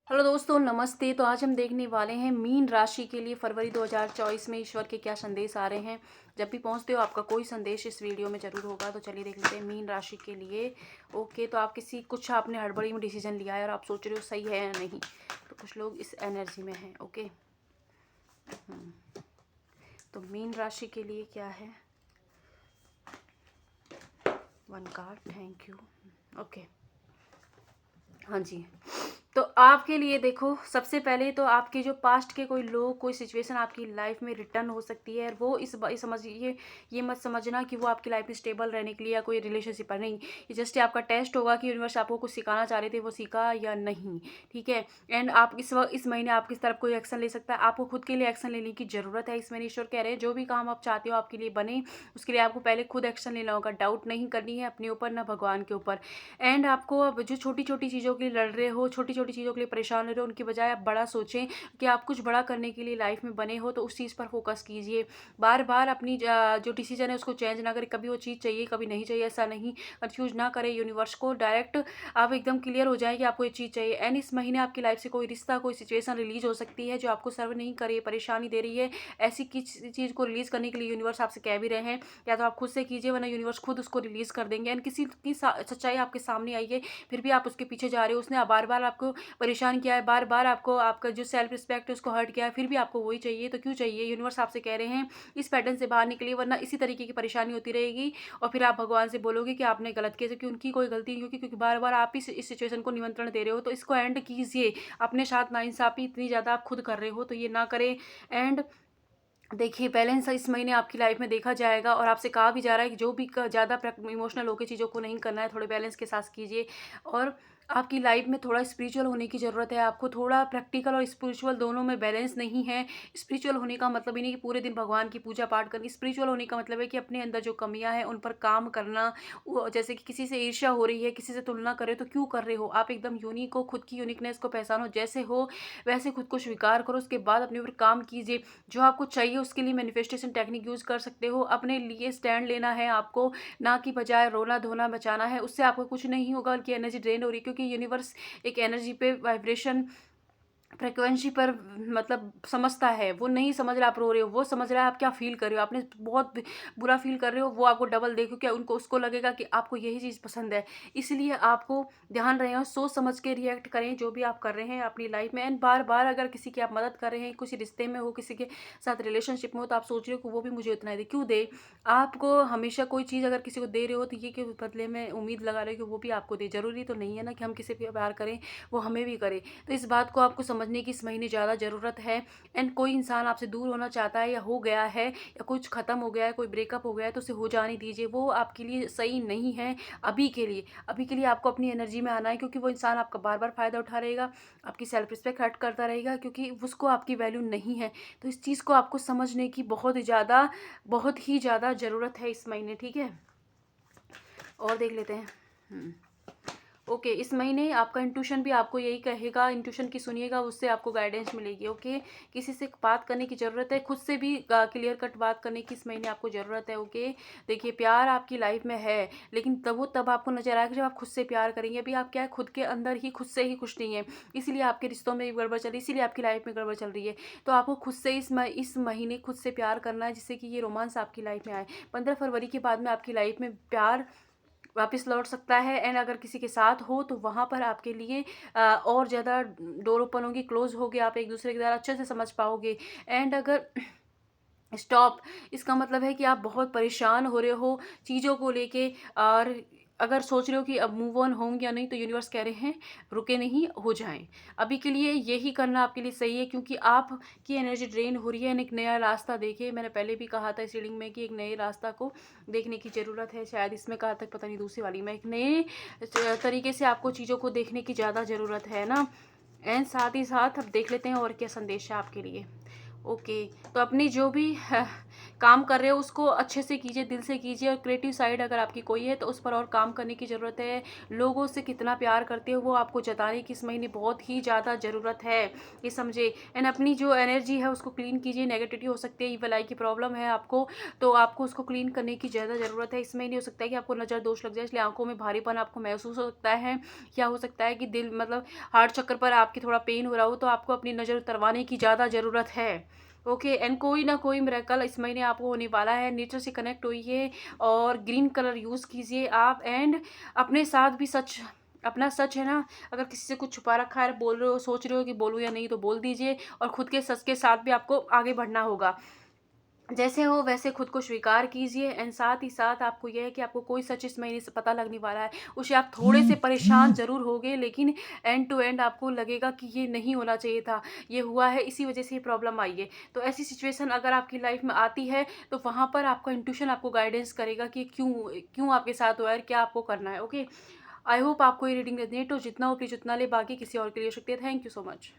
Hello दोस्तों, नमस्ते। तो आज हम देखने वाले हैं मीन राशि के लिए फरवरी 2024 में ईश्वर के क्या संदेश आ रहे हैं। जब भी पहुंचते हो आपका कोई संदेश इस वीडियो में ज़रूर होगा। तो चलिए देख लेते हैं मीन राशि के लिए। ओके, तो आप कुछ आपने हड़बड़ी में डिसीजन लिया है और आप सोच रहे हो सही है या नहीं। तो कुछ लोग इस एनर्जी में हैं। ओके, तो मीन राशि के लिए क्या है। One card, thank you. Okay, हाँ जी। तो आपके लिए देखो, सबसे पहले तो आपके जो पास्ट के कोई लोग, कोई सिचुएशन आपकी लाइफ में रिटर्न हो सकती है। वो समझिए, ये मत समझना कि वो आपकी लाइफ में स्टेबल रहने के लिए या कोई रिलेशनशिप पर नहीं। ये जस्ट आपका टेस्ट होगा कि यूनिवर्स आपको कुछ सिखाना चाह रहे थे, वो सीखा या नहीं। ठीक है। एंड आप इस महीने आप किस तरफ कोई एक्शन ले सकता है। आपको खुद के लिए एक्शन लेने की ज़रूरत है। इस महीने ईश्वर कह रहे हैं जो भी काम आप चाहते हो आपके लिए बने, उसके लिए आपको पहले खुद एक्शन लेना होगा। डाउट नहीं करनी है अपने ऊपर, ना भगवान के ऊपर। एंड आपको अब जो छोटी छोटी चीज़ों के लिए लड़ रहे हो, छोटी छोटी चीज़ों के लिए परेशान हो रहे हो, उनकी बजाय आप बड़ा सोचें कि आप कुछ बड़ा करने के लिए लाइफ में बने हो। तो उस चीज़ पर फोकस कीजिए। बार बार अपनी जो डिसीजन है उसको चेंज ना करें। कभी वो चीज़ चाहिए, कभी नहीं चाहिए, ऐसा नहीं। कंफ्यूज ना करें यूनिवर्स को। डायरेक्ट आप एकदम क्लियर हो जाए कि आपको ये चीज़ चाहिए। एंड इस महीने आपकी लाइफ से कोई रिश्ता, कोई सिचुएशन रिलीज हो सकती है जो आपको सर्व नहीं करे, परेशानी दे रही है। ऐसी किसी चीज़ को रिलीज करने के लिए यूनिवर्स आपसे कह भी रहे हैं, या तो आप खुद से कीजिए, वरना यूनिवर्स खुद उसको रिलीज कर देंगे। एंड किसी की सच्चाई आपके सामने आई है, फिर भी आप उसके पीछे जा रहे हो। उसने बार बार आपको परेशान किया है, बार बार आपको आपका जो सेल्फ रिस्पेक्ट है उसको हर्ट किया है, फिर भी आपको वही चाहिए। तो क्यों चाहिए। यूनिवर्स आपसे कह रहे हैं इस पैटर्न से बाहर निकलिए, वरना इसी तरीके की परेशानी होती रहेगी। और फिर आप भगवान से बोलोगे कि आपने गलत किया, कि उनकी कोई गलती नहीं, क्योंकि बार बार आप इस सिचुएशन को निमंत्रण दे रहे हो। तो इसको एंड कीजिए। अपने साथ नाइंसाफी इतनी ज़्यादा आप खुद कर रहे हो, तो ये ना करें। एंड देखिए, बैलेंस इस महीने आपकी लाइफ में देखा जाएगा, और आपसे कहा भी जा रहा है कि जो भी ज़्यादा इमोशनल होकर चीज़ों को नहीं करना है, थोड़े बैलेंस के साथ कीजिए। और आपकी लाइफ में थोड़ा स्पिरिचुअल होने की ज़रूरत है। आपको थोड़ा प्रैक्टिकल और स्पिरिचुअल दोनों में बैलेंस नहीं है। स्पिरिचुअल होने का मतलब ही नहीं कि पूरे दिन भगवान की पूजा पाठ करनी। स्पिरिचुअल होने का मतलब है कि अपने अंदर जो कमियां हैं उन पर काम करना। जैसे कि किसी से ईर्ष्या हो रही है, किसी से तुलना करे, तो क्यों कर रहे हो। आप एकदम यूनिक हो, खुद की यूनिकनेस को पहचानो। जैसे हो वैसे खुद को स्वीकार करो, उसके बाद अपने ऊपर काम कीजिए। जो आपको चाहिए उसके लिए मैनिफेस्टेशन टेक्निक यूज़ कर सकते हो। अपने लिए स्टैंड लेना है आपको, ना कि बजाय रोना धोना बचाना है। उससे आपको कुछ नहीं होगा, बल्कि एनर्जी ड्रेन हो रही है। क्योंकि यूनिवर्स एक एनर्जी पे वाइब्रेशन फ्रिक्वेंसी पर मतलब समझता है। वो नहीं समझ रहा आप रो रहे हो, वो समझ रहा है आप क्या फील कर रहे हो। आपने बहुत बुरा फील कर रहे हो, वो आपको डबल देखो, क्या उनको उसको लगेगा कि आपको यही चीज़ पसंद है। इसलिए आपको ध्यान रहे हो, सोच समझ के रिएक्ट करें जो भी आप कर रहे हैं अपनी लाइफ में। एंड बार बार अगर किसी की आप मदद कर रहे हैं, किसी रिश्ते में हो, किसी के साथ रिलेशनशिप में हो, तो आप सोच रहे हो कि वो भी मुझे उतना ही दे। क्यों दे। आपको हमेशा कोई चीज़ अगर किसी को दे रहे हो, तो ये कि बदले में उम्मीद लगा रहे हो कि वो भी आपको दे। जरूरी तो नहीं है ना कि हम किसी पे प्यार करें वो हमें भी करे। तो इस बात को आपको समझने की इस महीने ज़्यादा ज़रूरत है। एंड कोई इंसान आपसे दूर होना चाहता है, या हो गया है, या कुछ ख़त्म हो गया है, कोई ब्रेकअप हो गया है, तो उसे हो जाने दीजिए। वो आपके लिए सही नहीं है अभी के लिए। अभी के लिए आपको अपनी एनर्जी में आना है, क्योंकि वो इंसान आपका बार बार फ़ायदा उठा रहेगा, आपकी सेल्फ रिस्पेक्ट हर्ट करता रहेगा, क्योंकि उसको आपकी वैल्यू नहीं है। तो इस चीज़ को आपको समझने की बहुत ही ज़्यादा ज़रूरत है इस महीने। ठीक है, और देख लेते हैं। ओके, इस महीने आपका इंट्यूशन भी आपको यही कहेगा। इंट्यूशन की सुनिएगा, उससे आपको गाइडेंस मिलेगी। ओके, किसी से बात करने की ज़रूरत है, खुद से भी क्लियर कट बात करने की इस महीने आपको ज़रूरत है। ओके, देखिए, प्यार आपकी लाइफ में है, लेकिन तब आपको नजर आएगा जब आप खुद से प्यार करेंगे। अभी आप क्या है, खुद के अंदर ही खुद से ही खुश नहीं है, इसीलिए आपके रिश्तों में गड़बड़ चल रही है, इसीलिए आपकी लाइफ में गड़बड़ चल रही है। तो आपको खुद से इस महीने खुद से प्यार करना है, जिससे कि ये रोमांस आपकी लाइफ में आए। 15 फरवरी के बाद में आपकी लाइफ में प्यार वापस लौट सकता है। एंड अगर किसी के साथ हो, तो वहाँ पर आपके लिए और ज़्यादा डोर ओपन होगी, क्लोज होगे, आप एक दूसरे के द्वारा अच्छे से समझ पाओगे। एंड अगर स्टॉप, इसका मतलब है कि आप बहुत परेशान हो रहे हो चीज़ों को लेके, और अगर सोच रहे हो कि अब मूव ऑन होंगे या नहीं, तो यूनिवर्स कह रहे हैं रुके नहीं, हो जाएं। अभी के लिए यही करना आपके लिए सही है, क्योंकि आपकी एनर्जी ड्रेन हो रही है। एक नया रास्ता देखिए। मैंने पहले भी कहा था इस रीडिंग में कि एक नए रास्ता को देखने की ज़रूरत है। शायद इसमें कहा था, पता नहीं दूसरी वाली में, एक नए तरीके से आपको चीज़ों को देखने की ज़्यादा ज़रूरत है ना। एंड साथ ही साथ अब देख लेते हैं और क्या संदेश है आपके लिए। ओके, तो अपनी जो भी काम कर रहे हो उसको अच्छे से कीजिए, दिल से कीजिए, और क्रिएटिव साइड अगर आपकी कोई है तो उस पर और काम करने की ज़रूरत है। लोगों से कितना प्यार करते हो वो आपको जताने की इस महीने बहुत ही ज़्यादा ज़रूरत है, ये समझे। एंड अपनी जो एनर्जी है उसको क्लीन कीजिए। नेगेटिविटी हो सकती है, ईविल आई की प्रॉब्लम है आपको, तो आपको उसको क्लीन करने की ज़्यादा ज़रूरत है। इस महीने हो सकता है कि आपको नज़र दोष लग जाए, इसलिए आंखों में भारीपन आपको महसूस हो सकता है, या हो सकता है कि दिल मतलब हार्ट चक्कर पर आपकी थोड़ा पेन हो रहा हो, तो आपको अपनी नज़र उतरवाने की ज़्यादा ज़रूरत है। ओके, एंड कोई ना कोई मिरेकल इस महीने आपको होने वाला है। नेचर से कनेक्ट होइए और ग्रीन कलर यूज़ कीजिए आप, एंड अपने साथ भी सच, अपना सच है ना, अगर किसी से कुछ छुपा रखा है, बोल रहे हो, सोच रहे हो कि बोलूँ या नहीं, तो बोल दीजिए। और खुद के सच के साथ भी आपको आगे बढ़ना होगा। जैसे हो वैसे खुद को स्वीकार कीजिए, एंड साथ ही साथ आपको यह है कि आपको कोई सच इस महीने से पता लगने वाला है। उसे आप थोड़े से परेशान ज़रूर होगे, लेकिन एंड टू एंड आपको लगेगा कि ये नहीं होना चाहिए था, ये हुआ है इसी वजह से ये प्रॉब्लम आई है। तो ऐसी सिचुएशन अगर आपकी लाइफ में आती है तो वहाँ पर आपका इंट्यूशन आपको गाइडेंस करेगा कि क्यों क्यों आपके साथ हुआ है और क्या आपको करना है। ओके, आई होप आपको ये रीडिंग रेजोनेट हो। जितना हो प्लीज़ उतना ले, बाकी किसी और के लिए हो सकती है। Thank you so much.